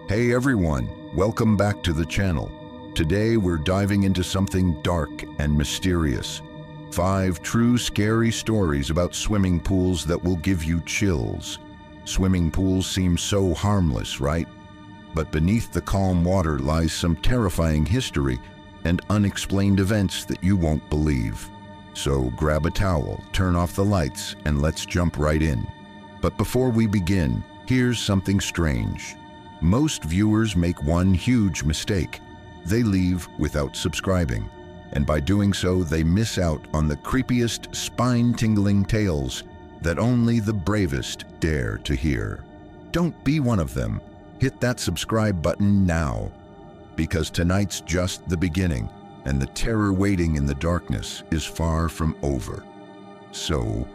Hey everyone, welcome back to the channel. Today we're diving into something dark and mysterious. 5 true scary stories about swimming pools that will give you chills. Swimming pools seem so harmless, right? But beneath the calm water lies some terrifying history and unexplained events that you won't believe. So grab a towel, turn off the lights, and let's jump right in. But before we begin, here's something strange. Most viewers make one huge mistake. They leave without subscribing, and by doing so, they miss out on the creepiest, spine-tingling tales that only the bravest dare to hear. Don't be one of them. Hit that subscribe button now, because tonight's just the beginning, and the terror waiting in the darkness is far from over. So,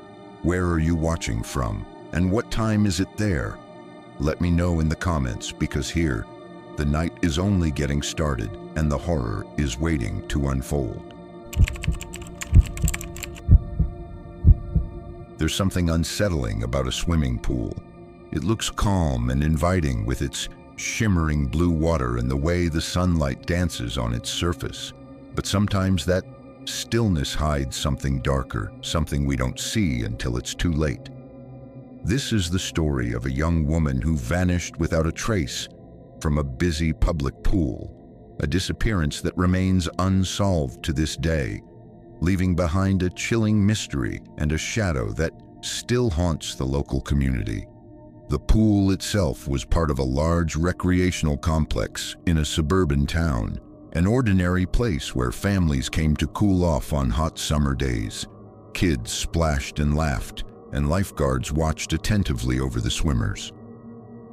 where are you watching from, and what time is it there? Let me know in the comments, because here, the night is only getting started and the horror is waiting to unfold. There's something unsettling about a swimming pool. It looks calm and inviting with its shimmering blue water and the way the sunlight dances on its surface. But sometimes that stillness hides something darker, something we don't see until it's too late. This is the story of a young woman who vanished without a trace from a busy public pool, a disappearance that remains unsolved to this day, leaving behind a chilling mystery and a shadow that still haunts the local community. The pool itself was part of a large recreational complex in a suburban town, an ordinary place where families came to cool off on hot summer days. Kids splashed and laughed, and lifeguards watched attentively over the swimmers.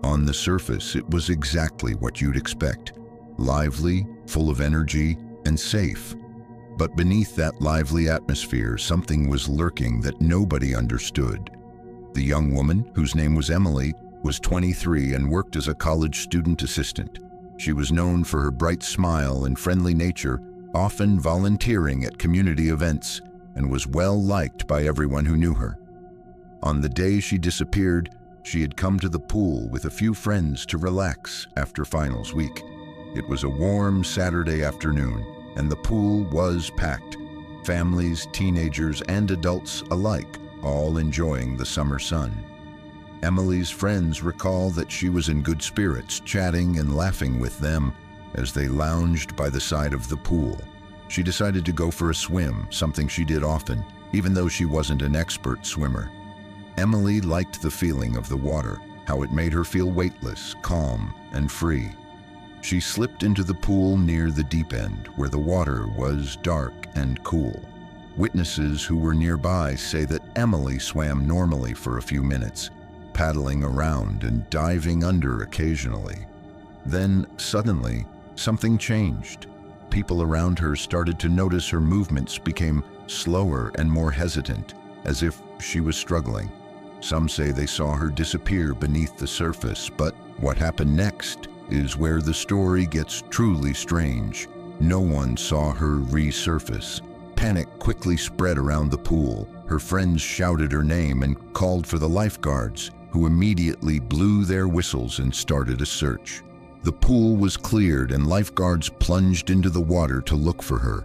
On the surface, it was exactly what you'd expect: lively, full of energy, and safe. But beneath that lively atmosphere, something was lurking that nobody understood. The young woman, whose name was Emily, was 23 and worked as a college student assistant. She was known for her bright smile and friendly nature, often volunteering at community events, and was well liked by everyone who knew her. On the day she disappeared, she had come to the pool with a few friends to relax after finals week. It was a warm Saturday afternoon, and the pool was packed. Families, teenagers, and adults alike, all enjoying the summer sun. Emily's friends recall that she was in good spirits, chatting and laughing with them as they lounged by the side of the pool. She decided to go for a swim, something she did often, even though she wasn't an expert swimmer. Emily liked the feeling of the water, how it made her feel weightless, calm, and free. She slipped into the pool near the deep end, where the water was dark and cool. Witnesses who were nearby say that Emily swam normally for a few minutes, paddling around and diving under occasionally. Then, suddenly, something changed. People around her started to notice her movements became slower and more hesitant, as if she was struggling. Some say they saw her disappear beneath the surface, but what happened next is where the story gets truly strange. No one saw her resurface. Panic quickly spread around the pool. Her friends shouted her name and called for the lifeguards, who immediately blew their whistles and started a search. The pool was cleared and lifeguards plunged into the water to look for her.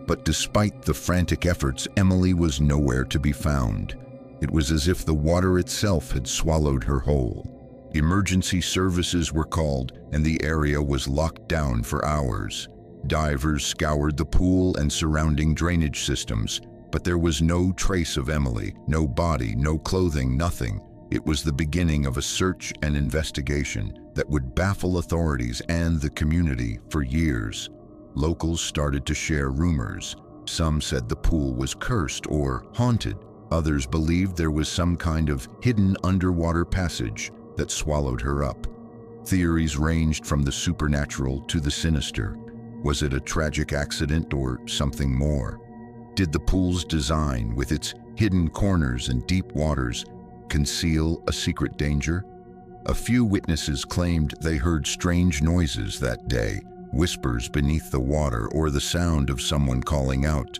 But despite the frantic efforts, Emily was nowhere to be found. It was as if the water itself had swallowed her whole. Emergency services were called, and the area was locked down for hours. Divers scoured the pool and surrounding drainage systems, but there was no trace of Emily, no body, no clothing, nothing. It was the beginning of a search and investigation that would baffle authorities and the community for years. Locals started to share rumors. Some said the pool was cursed or haunted. Others believed there was some kind of hidden underwater passage that swallowed her up. Theories ranged from the supernatural to the sinister. Was it a tragic accident or something more? Did the pool's design, with its hidden corners and deep waters, conceal a secret danger? A few witnesses claimed they heard strange noises that day, whispers beneath the water or the sound of someone calling out.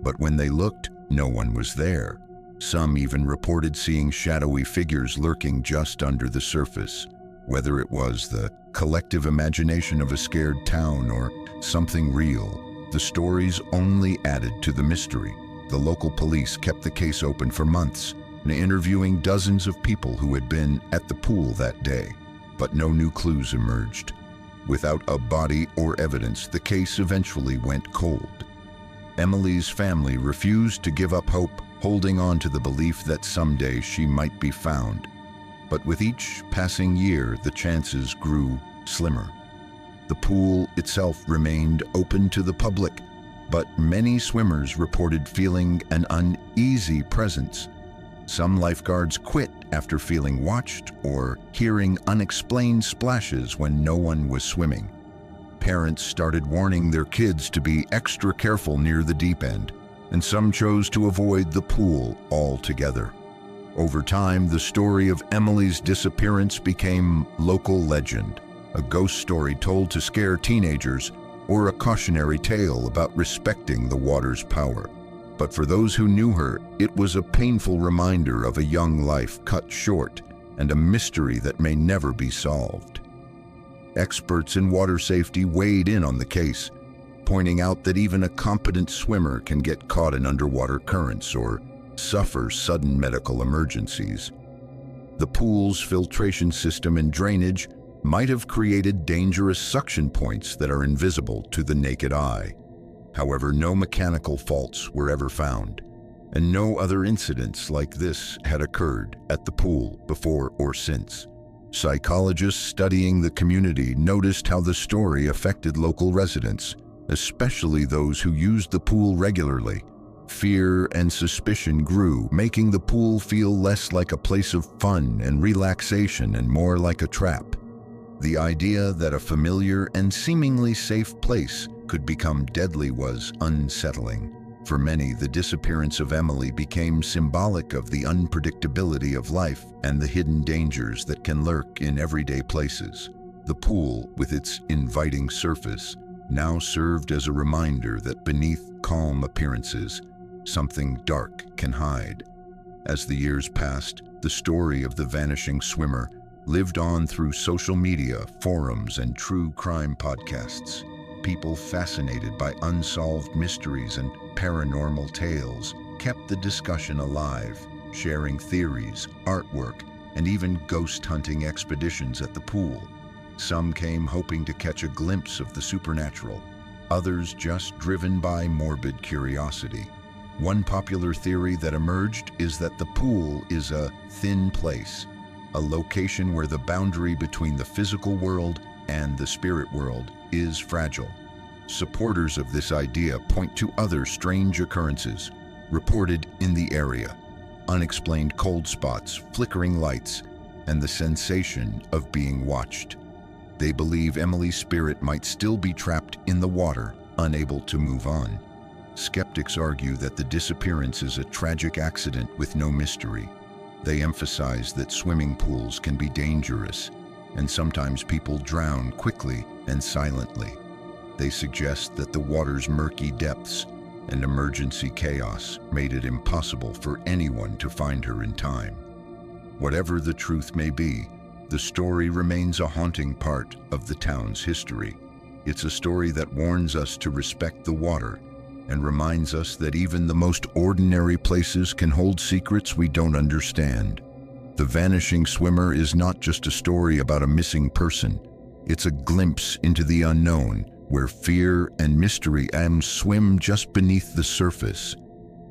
But when they looked, no one was there. Some even reported seeing shadowy figures lurking just under the surface. Whether it was the collective imagination of a scared town or something real, the stories only added to the mystery. The local police kept the case open for months, interviewing dozens of people who had been at the pool that day, but no new clues emerged. Without a body or evidence, the case eventually went cold. Emily's family refused to give up hope, holding on to the belief that someday she might be found. But with each passing year, the chances grew slimmer. The pool itself remained open to the public, but many swimmers reported feeling an uneasy presence. Some lifeguards quit after feeling watched or hearing unexplained splashes when no one was swimming. Parents started warning their kids to be extra careful near the deep end, and some chose to avoid the pool altogether. Over time, the story of Emily's disappearance became local legend, a ghost story told to scare teenagers or a cautionary tale about respecting the water's power. But for those who knew her, it was a painful reminder of a young life cut short and a mystery that may never be solved. Experts in water safety weighed in on the case, pointing out that even a competent swimmer can get caught in underwater currents or suffer sudden medical emergencies. The pool's filtration system and drainage might have created dangerous suction points that are invisible to the naked eye. However, no mechanical faults were ever found, and no other incidents like this had occurred at the pool before or since. Psychologists studying the community noticed how the story affected local residents, especially those who used the pool regularly. Fear and suspicion grew, making the pool feel less like a place of fun and relaxation and more like a trap. The idea that a familiar and seemingly safe place could become deadly was unsettling. For many, the disappearance of Emily became symbolic of the unpredictability of life and the hidden dangers that can lurk in everyday places. The pool, with its inviting surface, now served as a reminder that beneath calm appearances, something dark can hide. As the years passed, the story of the vanishing swimmer lived on through social media, forums, and true crime podcasts. People fascinated by unsolved mysteries and paranormal tales kept the discussion alive, sharing theories, artwork, and even ghost hunting expeditions at the pool. Some came hoping to catch a glimpse of the supernatural, others just driven by morbid curiosity. One popular theory that emerged is that the pool is a thin place, a location where the boundary between the physical world and the spirit world is fragile. Supporters of this idea point to other strange occurrences reported in the area: unexplained cold spots, flickering lights, and the sensation of being watched. They believe Emily's spirit might still be trapped in the water, unable to move on. Skeptics argue that the disappearance is a tragic accident with no mystery. They emphasize that swimming pools can be dangerous, and sometimes people drown quickly and silently. They suggest that the water's murky depths and emergency chaos made it impossible for anyone to find her in time. Whatever the truth may be, the story remains a haunting part of the town's history. It's a story that warns us to respect the water and reminds us that even the most ordinary places can hold secrets we don't understand. The Vanishing Swimmer is not just a story about a missing person. It's a glimpse into the unknown, where fear and mystery swim just beneath the surface.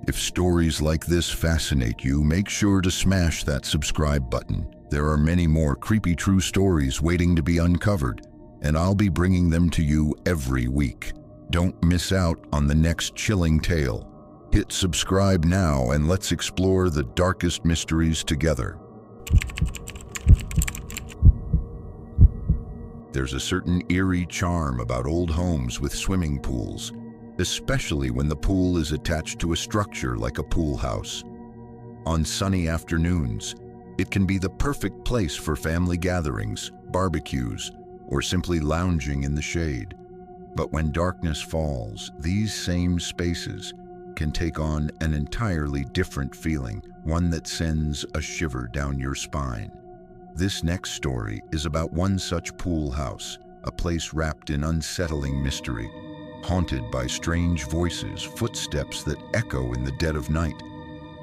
If stories like this fascinate you, make sure to smash that subscribe button. There are many more creepy true stories waiting to be uncovered, and I'll be bringing them to you every week. Don't miss out on the next chilling tale. Hit subscribe now and let's explore the darkest mysteries together. There's a certain eerie charm about old homes with swimming pools, especially when the pool is attached to a structure like a pool house. On sunny afternoons, it can be the perfect place for family gatherings, barbecues, or simply lounging in the shade. But when darkness falls, these same spaces can take on an entirely different feeling, one that sends a shiver down your spine. This next story is about one such pool house, a place wrapped in unsettling mystery, haunted by strange voices, footsteps that echo in the dead of night,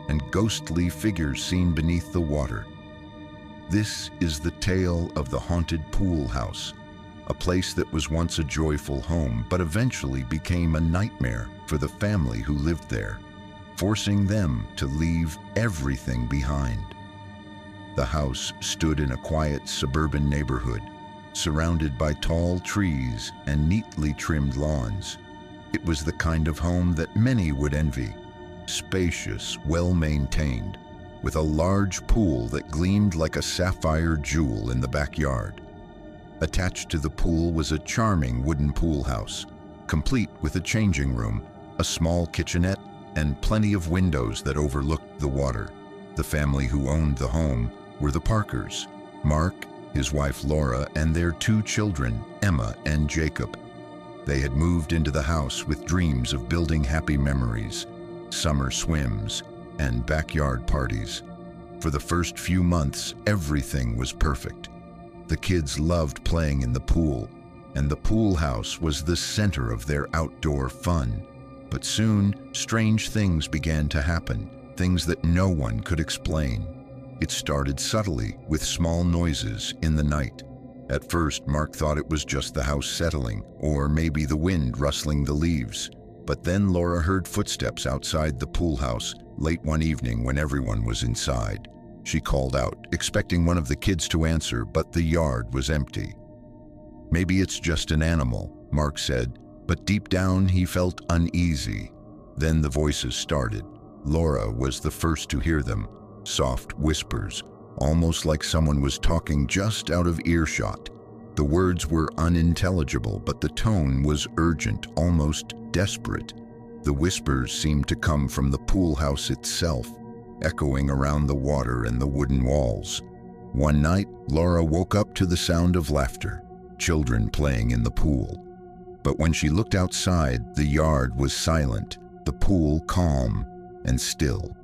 and ghostly figures seen beneath the water. This is the tale of the haunted pool house, a place that was once a joyful home but eventually became a nightmare for the family who lived there, forcing them to leave everything behind. The house stood in a quiet suburban neighborhood, surrounded by tall trees and neatly trimmed lawns. It was the kind of home that many would envy, spacious, well-maintained, with a large pool that gleamed like a sapphire jewel in the backyard. Attached to the pool was a charming wooden pool house, complete with a changing room, a small kitchenette, and plenty of windows that overlooked the water. The family who owned the home were the Parkers, Mark, his wife Laura, and their two children, Emma and Jacob. They had moved into the house with dreams of building happy memories, summer swims, and backyard parties. For the first few months, everything was perfect. The kids loved playing in the pool, and the pool house was the center of their outdoor fun. But soon, strange things began to happen, things that no one could explain. It started subtly, with small noises in the night. At first, Mark thought it was just the house settling, or maybe the wind rustling the leaves. But then Laura heard footsteps outside the pool house late one evening when everyone was inside. She called out, expecting one of the kids to answer, but the yard was empty. "Maybe it's just an animal," Mark said, but deep down he felt uneasy. Then the voices started. Laura was the first to hear them, soft whispers, almost like someone was talking just out of earshot. The words were unintelligible, but the tone was urgent, almost desperate. The whispers seemed to come from the pool house itself, echoing around the water and the wooden walls. One night, Laura woke up to the sound of laughter, children playing in the pool. But when she looked outside, the yard was silent, the pool calm and still.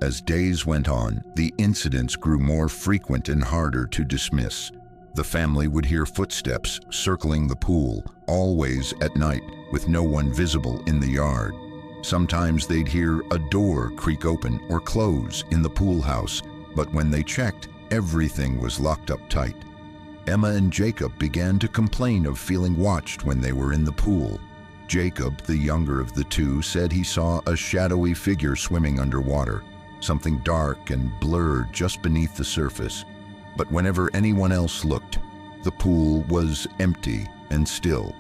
As days went on, the incidents grew more frequent and harder to dismiss. The family would hear footsteps circling the pool, always at night, with no one visible in the yard. Sometimes they'd hear a door creak open or close in the pool house, but when they checked, everything was locked up tight. Emma and Jacob began to complain of feeling watched when they were in the pool. Jacob, the younger of the two, said he saw a shadowy figure swimming underwater, something dark and blurred just beneath the surface. But whenever anyone else looked, the pool was empty and still.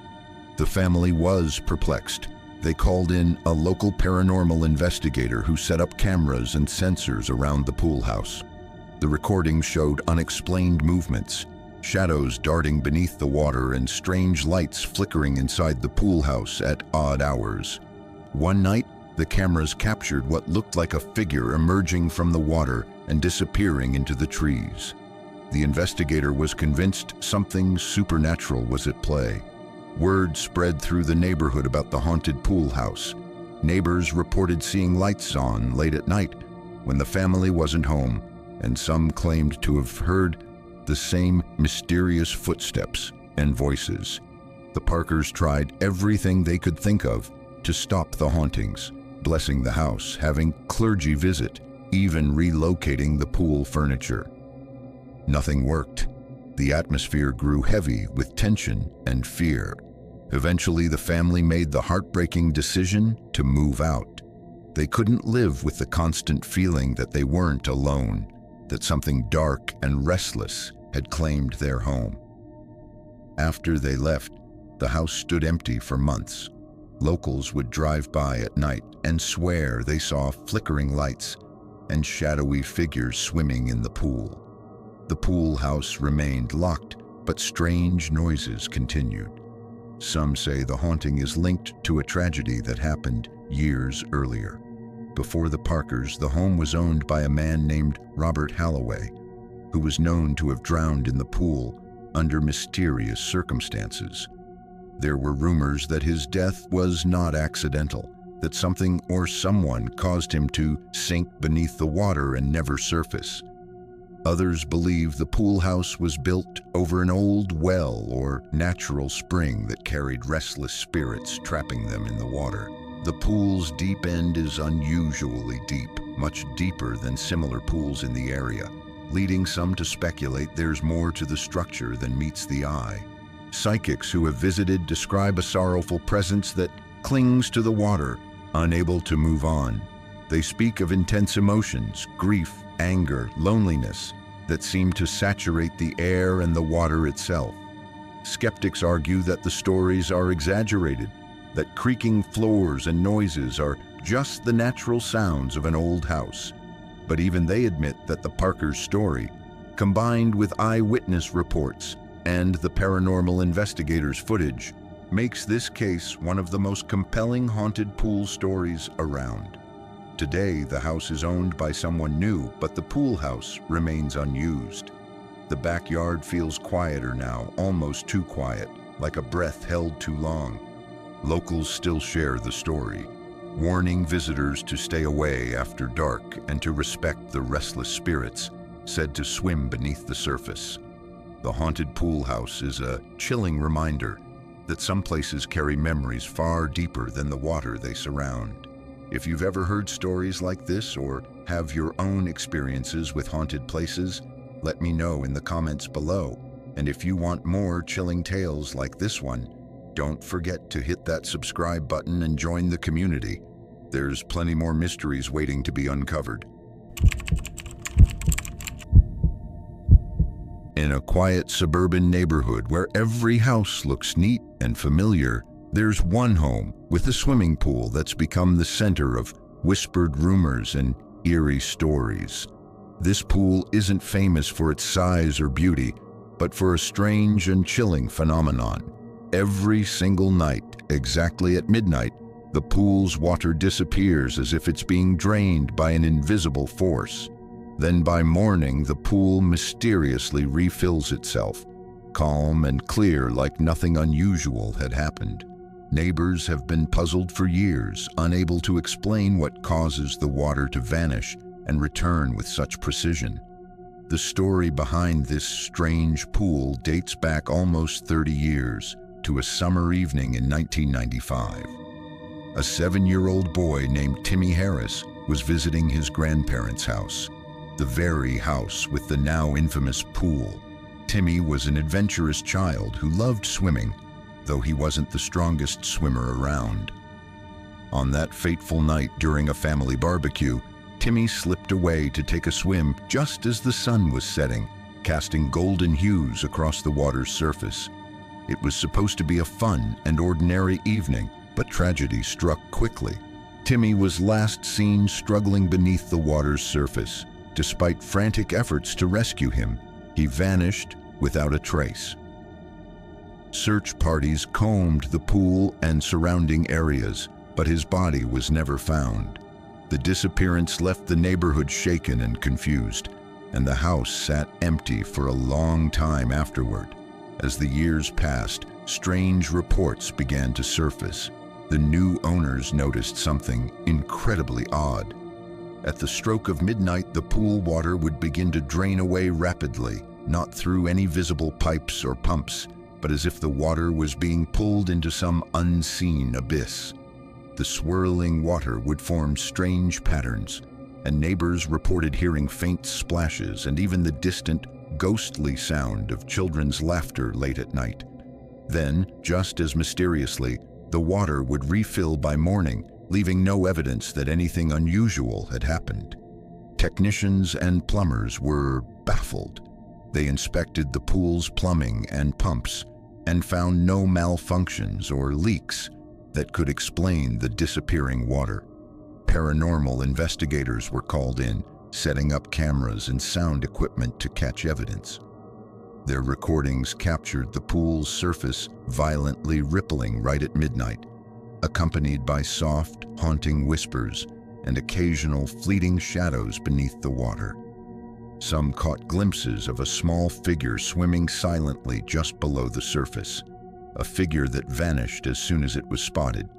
The family was perplexed. They called in a local paranormal investigator who set up cameras and sensors around the pool house. The recordings showed unexplained movements, shadows darting beneath the water and strange lights flickering inside the pool house at odd hours. One night, the cameras captured what looked like a figure emerging from the water and disappearing into the trees. The investigator was convinced something supernatural was at play. Word spread through the neighborhood about the haunted pool house. Neighbors reported seeing lights on late at night when the family wasn't home, and some claimed to have heard the same mysterious footsteps and voices. The Parkers tried everything they could think of to stop the hauntings, blessing the house, having clergy visit, even relocating the pool furniture. Nothing worked. The atmosphere grew heavy with tension and fear. Eventually, the family made the heartbreaking decision to move out. They couldn't live with the constant feeling that they weren't alone, that something dark and restless had claimed their home. After they left, the house stood empty for months. Locals would drive by at night and swear they saw flickering lights and shadowy figures swimming in the pool. The pool house remained locked, but strange noises continued. Some say the haunting is linked to a tragedy that happened years earlier. Before the Parkers, the home was owned by a man named Robert Holloway, who was known to have drowned in the pool under mysterious circumstances. There were rumors that his death was not accidental, that something or someone caused him to sink beneath the water and never surface. Others believe the pool house was built over an old well or natural spring that carried restless spirits, trapping them in the water. The pool's deep end is unusually deep, much deeper than similar pools in the area, leading some to speculate there's more to the structure than meets the eye. Psychics who have visited describe a sorrowful presence that clings to the water, unable to move on. They speak of intense emotions, grief, anger, loneliness, that seem to saturate the air and the water itself. Skeptics argue that the stories are exaggerated, that creaking floors and noises are just the natural sounds of an old house. But even they admit that the Parkers' story, combined with eyewitness reports and the paranormal investigators' footage, makes this case one of the most compelling haunted pool stories around. Today, the house is owned by someone new, but the pool house remains unused. The backyard feels quieter now, almost too quiet, like a breath held too long. Locals still share the story, warning visitors to stay away after dark and to respect the restless spirits said to swim beneath the surface. The haunted pool house is a chilling reminder that some places carry memories far deeper than the water they surround. If you've ever heard stories like this or have your own experiences with haunted places, let me know in the comments below. And if you want more chilling tales like this one, don't forget to hit that subscribe button and join the community. There's plenty more mysteries waiting to be uncovered. In a quiet suburban neighborhood where every house looks neat and familiar, there's one home with a swimming pool that's become the center of whispered rumors and eerie stories. This pool isn't famous for its size or beauty, but for a strange and chilling phenomenon. Every single night, exactly at midnight, the pool's water disappears as if it's being drained by an invisible force. Then by morning, the pool mysteriously refills itself, calm and clear like nothing unusual had happened. Neighbors have been puzzled for years, unable to explain what causes the water to vanish and return with such precision. The story behind this strange pool dates back almost 30 years to a summer evening in 1995. A 7-year-old boy named Timmy Harris was visiting his grandparents' house, the very house with the now infamous pool. Timmy was an adventurous child who loved swimming, though he wasn't the strongest swimmer around. On that fateful night during a family barbecue, Timmy slipped away to take a swim just as the sun was setting, casting golden hues across the water's surface. It was supposed to be a fun and ordinary evening, but tragedy struck quickly. Timmy was last seen struggling beneath the water's surface. Despite frantic efforts to rescue him, he vanished without a trace. Search parties combed the pool and surrounding areas, but his body was never found. The disappearance left the neighborhood shaken and confused, and the house sat empty for a long time afterward. As the years passed, strange reports began to surface. The new owners noticed something incredibly odd. At the stroke of midnight, the pool water would begin to drain away rapidly, not through any visible pipes or pumps, but as if the water was being pulled into some unseen abyss. The swirling water would form strange patterns, and neighbors reported hearing faint splashes and even the distant, ghostly sound of children's laughter late at night. Then, just as mysteriously, the water would refill by morning, leaving no evidence that anything unusual had happened. Technicians and plumbers were baffled. They inspected the pool's plumbing and pumps and found no malfunctions or leaks that could explain the disappearing water. Paranormal investigators were called in, setting up cameras and sound equipment to catch evidence. Their recordings captured the pool's surface violently rippling right at midnight, accompanied by soft, haunting whispers and occasional fleeting shadows beneath the water. Some caught glimpses of a small figure swimming silently just below the surface, a figure that vanished as soon as it was spotted.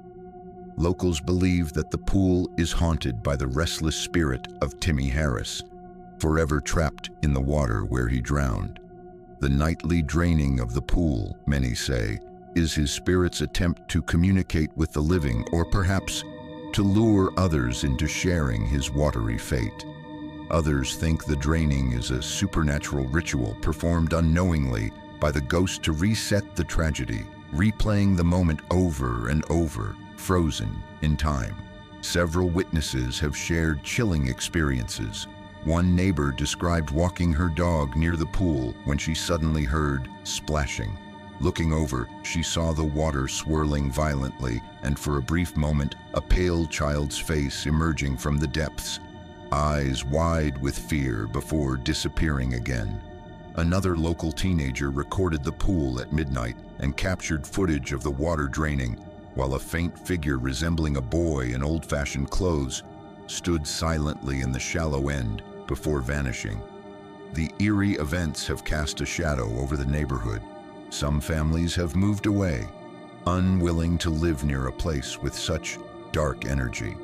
Locals believe that the pool is haunted by the restless spirit of Timmy Harris, forever trapped in the water where he drowned. The nightly draining of the pool, many say, is his spirit's attempt to communicate with the living, or perhaps to lure others into sharing his watery fate. Others think the draining is a supernatural ritual performed unknowingly by the ghost to reset the tragedy, replaying the moment over and over, frozen in time. Several witnesses have shared chilling experiences. One neighbor described walking her dog near the pool when she suddenly heard splashing. Looking over, she saw the water swirling violently, and for a brief moment, a pale child's face emerging from the depths, eyes wide with fear before disappearing again. Another local teenager recorded the pool at midnight and captured footage of the water draining, while a faint figure resembling a boy in old-fashioned clothes stood silently in the shallow end before vanishing. The eerie events have cast a shadow over the neighborhood. Some families have moved away, unwilling to live near a place with such dark energy.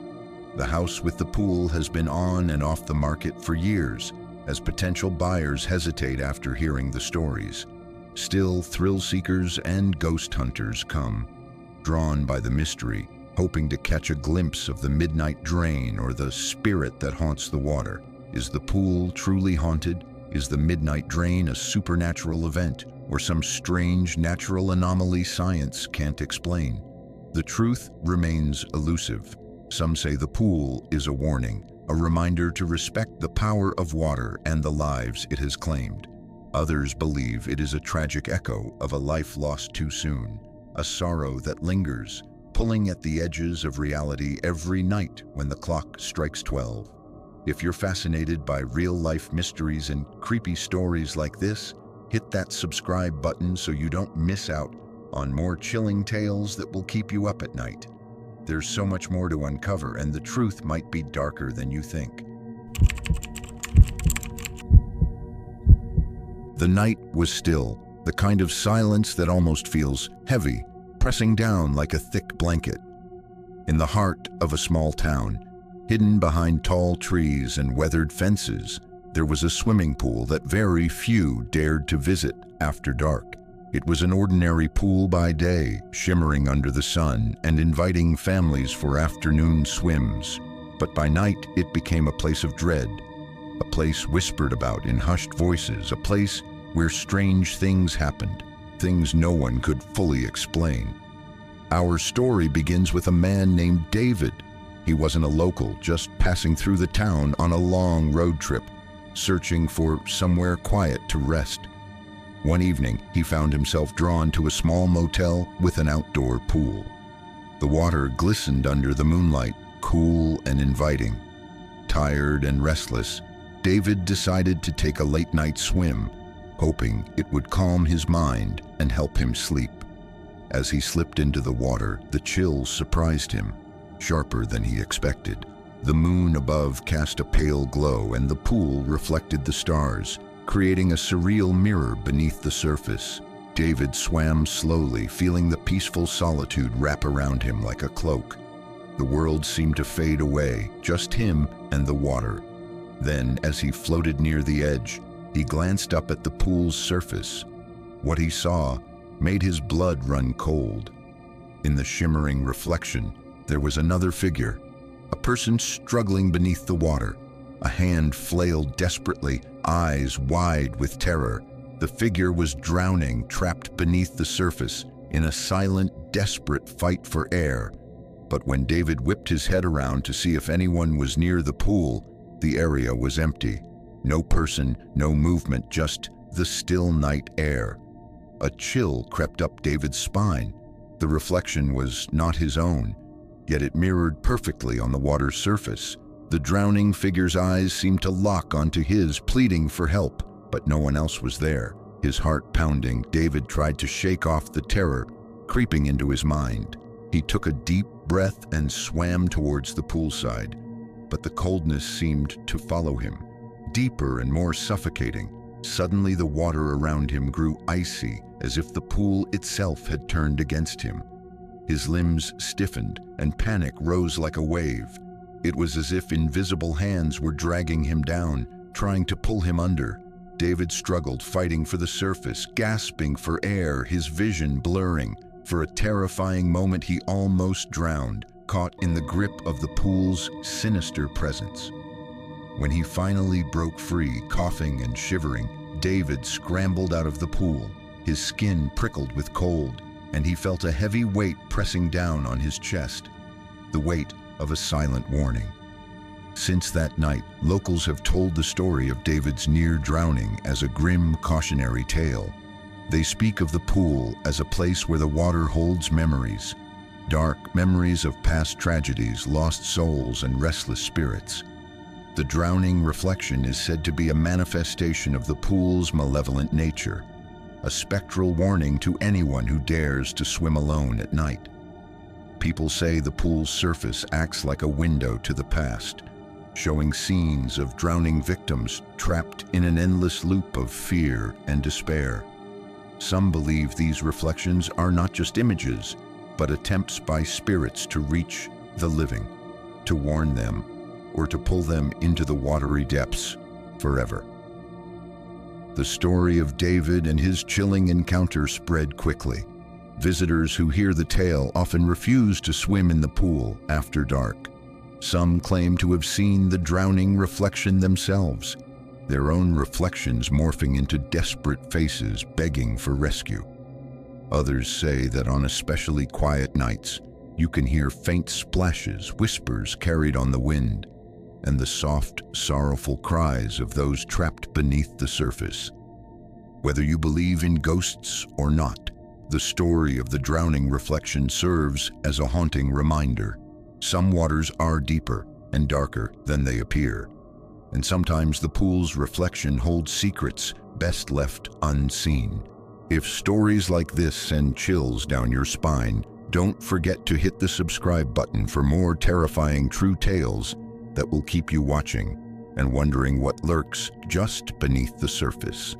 The house with the pool has been on and off the market for years, as potential buyers hesitate after hearing the stories. Still, thrill seekers and ghost hunters come, drawn by the mystery, hoping to catch a glimpse of the midnight drain or the spirit that haunts the water. Is the pool truly haunted? Is the midnight drain a supernatural event, or some strange natural anomaly science can't explain? The truth remains elusive. Some say the pool is a warning, a reminder to respect the power of water and the lives it has claimed. Others believe it is a tragic echo of a life lost too soon, a sorrow that lingers, pulling at the edges of reality every night when the clock strikes 12. If you're fascinated by real-life mysteries and creepy stories like this, hit that subscribe button so you don't miss out on more chilling tales that will keep you up at night. There's so much more to uncover, and the truth might be darker than you think. The night was still, the kind of silence that almost feels heavy, pressing down like a thick blanket. In the heart of a small town, hidden behind tall trees and weathered fences, there was a swimming pool that very few dared to visit after dark. It was an ordinary pool by day, shimmering under the sun and inviting families for afternoon swims. But by night, it became a place of dread, a place whispered about in hushed voices, a place where strange things happened, things no one could fully explain. Our story begins with a man named David. He wasn't a local, just passing through the town on a long road trip, searching for somewhere quiet to rest. One evening, he found himself drawn to a small motel with an outdoor pool. The water glistened under the moonlight, cool and inviting. Tired and restless, David decided to take a late-night swim, hoping it would calm his mind and help him sleep. As he slipped into the water, the chills surprised him, sharper than he expected. The moon above cast a pale glow, and the pool reflected the stars, creating a surreal mirror beneath the surface. David swam slowly, feeling the peaceful solitude wrap around him like a cloak. The world seemed to fade away, just him and the water. Then, as he floated near the edge, he glanced up at the pool's surface. What he saw made his blood run cold. In the shimmering reflection, there was another figure, a person struggling beneath the water. A hand flailed desperately, eyes wide with terror. The figure was drowning, trapped beneath the surface, in a silent, desperate fight for air. But when David whipped his head around to see if anyone was near the pool, the area was empty. No person, no movement, just the still night air. A chill crept up David's spine. The reflection was not his own, yet it mirrored perfectly on the water's surface. The drowning figure's eyes seemed to lock onto his, pleading for help, but no one else was there. His heart pounding, David tried to shake off the terror creeping into his mind. He took a deep breath and swam towards the poolside, but the coldness seemed to follow him, deeper and more suffocating. Suddenly the water around him grew icy, as if the pool itself had turned against him. His limbs stiffened, and panic rose like a wave. It was as if invisible hands were dragging him down, trying to pull him under. David struggled, fighting for the surface, gasping for air, his vision blurring. For a terrifying moment, he almost drowned, caught in the grip of the pool's sinister presence. When he finally broke free, coughing and shivering, David scrambled out of the pool. His skin prickled with cold, and he felt a heavy weight pressing down on his chest, the weight of a silent warning. Since that night, locals have told the story of David's near drowning as a grim, cautionary tale. They speak of the pool as a place where the water holds memories, dark memories of past tragedies, lost souls, and restless spirits. The drowning reflection is said to be a manifestation of the pool's malevolent nature, a spectral warning to anyone who dares to swim alone at night. People say the pool's surface acts like a window to the past, showing scenes of drowning victims trapped in an endless loop of fear and despair. Some believe these reflections are not just images, but attempts by spirits to reach the living, to warn them, or to pull them into the watery depths forever. The story of David and his chilling encounter spread quickly. Visitors who hear the tale often refuse to swim in the pool after dark. Some claim to have seen the drowning reflection themselves, their own reflections morphing into desperate faces begging for rescue. Others say that on especially quiet nights, you can hear faint splashes, whispers carried on the wind, and the soft, sorrowful cries of those trapped beneath the surface. Whether you believe in ghosts or not, the story of the drowning reflection serves as a haunting reminder. Some waters are deeper and darker than they appear, and sometimes the pool's reflection holds secrets best left unseen. If stories like this send chills down your spine, don't forget to hit the subscribe button for more terrifying true tales that will keep you watching and wondering what lurks just beneath the surface.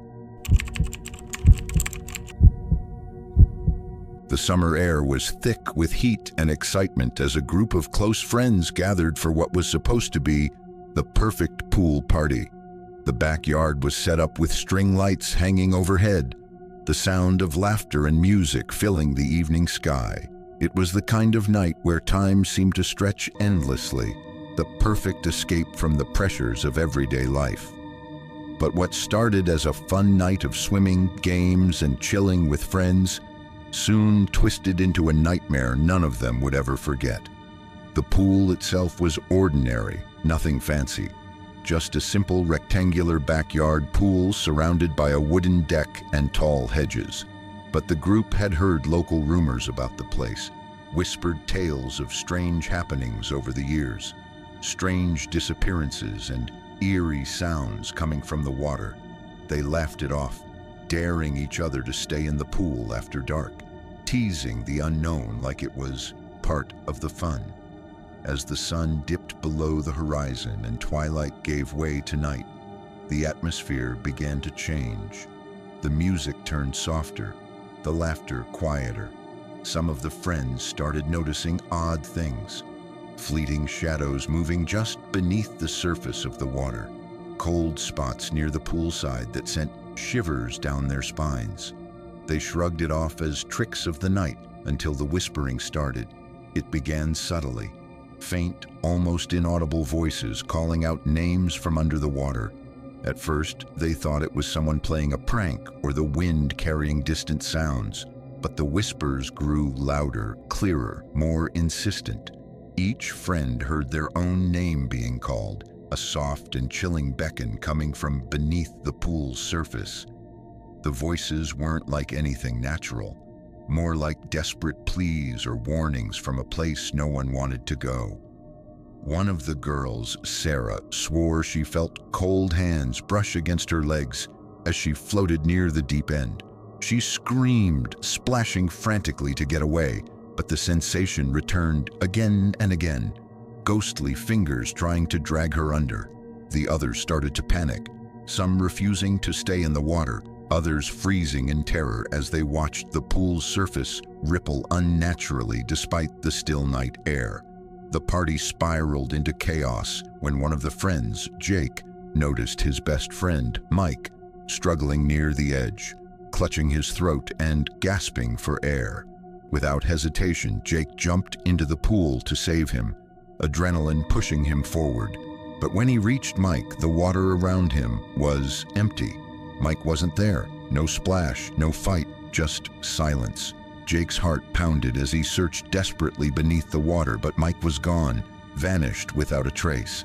The summer air was thick with heat and excitement as a group of close friends gathered for what was supposed to be the perfect pool party. The backyard was set up with string lights hanging overhead, the sound of laughter and music filling the evening sky. It was the kind of night where time seemed to stretch endlessly, the perfect escape from the pressures of everyday life. But what started as a fun night of swimming, games, and chilling with friends soon twisted into a nightmare none of them would ever forget. The pool itself was ordinary, nothing fancy, just a simple rectangular backyard pool surrounded by a wooden deck and tall hedges. But the group had heard local rumors about the place, whispered tales of strange happenings over the years, strange disappearances and eerie sounds coming from the water. They laughed it off, daring each other to stay in the pool after dark, teasing the unknown like it was part of the fun. As the sun dipped below the horizon and twilight gave way to night, the atmosphere began to change. The music turned softer, the laughter quieter. Some of the friends started noticing odd things, fleeting shadows moving just beneath the surface of the water, cold spots near the poolside that sent shivers down their spines. They shrugged it off as tricks of the night until the whispering started. It began subtly, faint, almost inaudible voices calling out names from under the water. At first, they thought it was someone playing a prank or the wind carrying distant sounds, but the whispers grew louder, clearer, more insistent. Each friend heard their own name being called, a soft and chilling beckon coming from beneath the pool's surface. The voices weren't like anything natural, more like desperate pleas or warnings from a place no one wanted to go. One of the girls, Sarah, swore she felt cold hands brush against her legs as she floated near the deep end. She screamed, splashing frantically to get away, but the sensation returned again and again, ghostly fingers trying to drag her under. The others started to panic, some refusing to stay in the water, others freezing in terror as they watched the pool's surface ripple unnaturally despite the still night air. The party spiraled into chaos when one of the friends, Jake, noticed his best friend, Mike, struggling near the edge, clutching his throat and gasping for air. Without hesitation, Jake jumped into the pool to save him, adrenaline pushing him forward. But when he reached Mike, the water around him was empty. Mike wasn't there. No splash, no fight, just silence. Jake's heart pounded as he searched desperately beneath the water, but Mike was gone, vanished without a trace.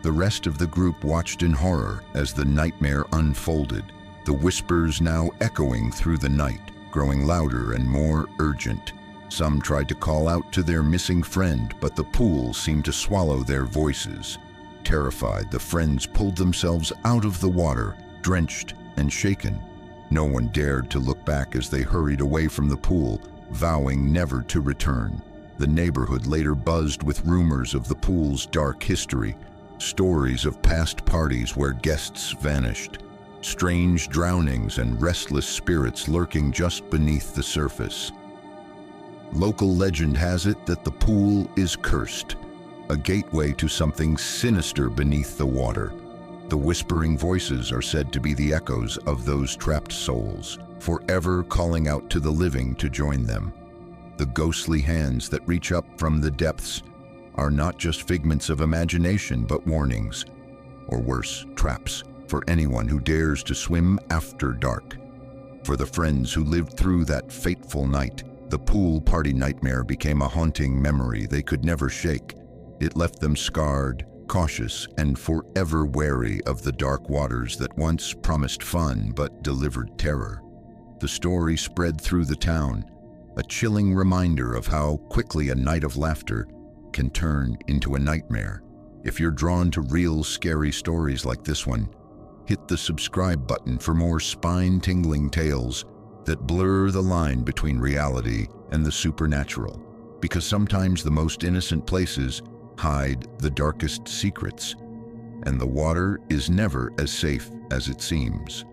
The rest of the group watched in horror as the nightmare unfolded, the whispers now echoing through the night, growing louder and more urgent. Some tried to call out to their missing friend, but the pool seemed to swallow their voices. Terrified, the friends pulled themselves out of the water, drenched and shaken. No one dared to look back as they hurried away from the pool, vowing never to return. The neighborhood later buzzed with rumors of the pool's dark history, stories of past parties where guests vanished, strange drownings and restless spirits lurking just beneath the surface. Local legend has it that the pool is cursed, a gateway to something sinister beneath the water. The whispering voices are said to be the echoes of those trapped souls, forever calling out to the living to join them. The ghostly hands that reach up from the depths are not just figments of imagination, but warnings, or worse, traps, for anyone who dares to swim after dark. For the friends who lived through that fateful night, the pool party nightmare became a haunting memory they could never shake. It left them scarred, cautious, and forever wary of the dark waters that once promised fun but delivered terror. The story spread through the town, a chilling reminder of how quickly a night of laughter can turn into a nightmare. If you're drawn to real scary stories like this one, hit the subscribe button for more spine-tingling tales that blur the line between reality and the supernatural, because sometimes the most innocent places hide the darkest secrets, and the water is never as safe as it seems.